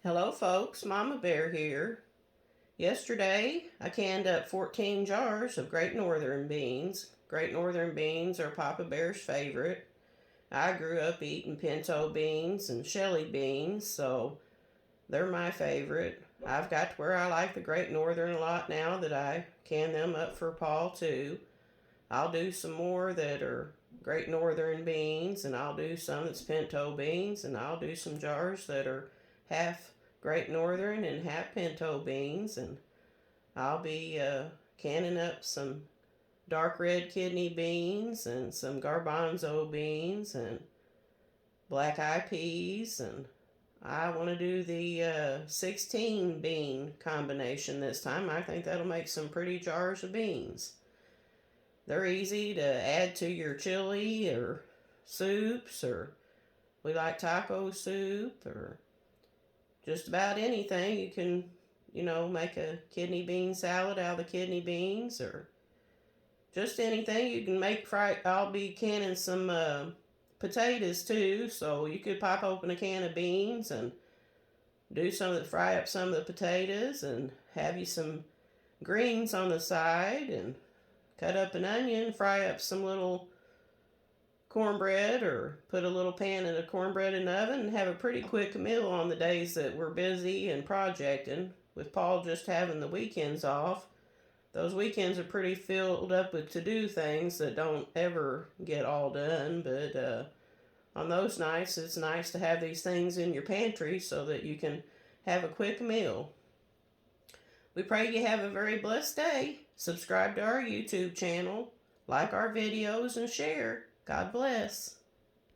Hello folks, Mama Bear here. Yesterday I canned up 14 jars of Great Northern beans. Great Northern beans are Papa Bear's favorite. I grew up eating pinto beans and Shelly beans, so they're my favorite. I've got to where I like the Great Northern a lot now that I can them up for Paul too. I'll do some more that are Great Northern beans, and I'll do some that's pinto beans, and I'll do some jars that are half Great Northern and half pinto beans, and I'll be canning up some dark red kidney beans and some garbanzo beans and black eyed peas, and I want to do the 16 bean combination this time. I think that'll make some pretty jars of beans. They're easy to add to your chili or soups, or we like taco soup, or just about anything. You can, make a kidney bean salad out of the kidney beans, or just anything. You can make fried. I'll be canning some potatoes too, so you could pop open a can of beans and fry up some of the potatoes, and have you some greens on the side, and cut up an onion, fry up some little cornbread, or put a little pan of the cornbread in the oven, and have a pretty quick meal on the days that we're busy and projecting. With Paul just having the weekends off, those weekends are pretty filled up with to-do things that don't ever get all done, but on those nights it's nice to have these things in your pantry so that you can have a quick meal. We pray you have a very blessed day. Subscribe to our YouTube channel, like our videos, and share. God bless.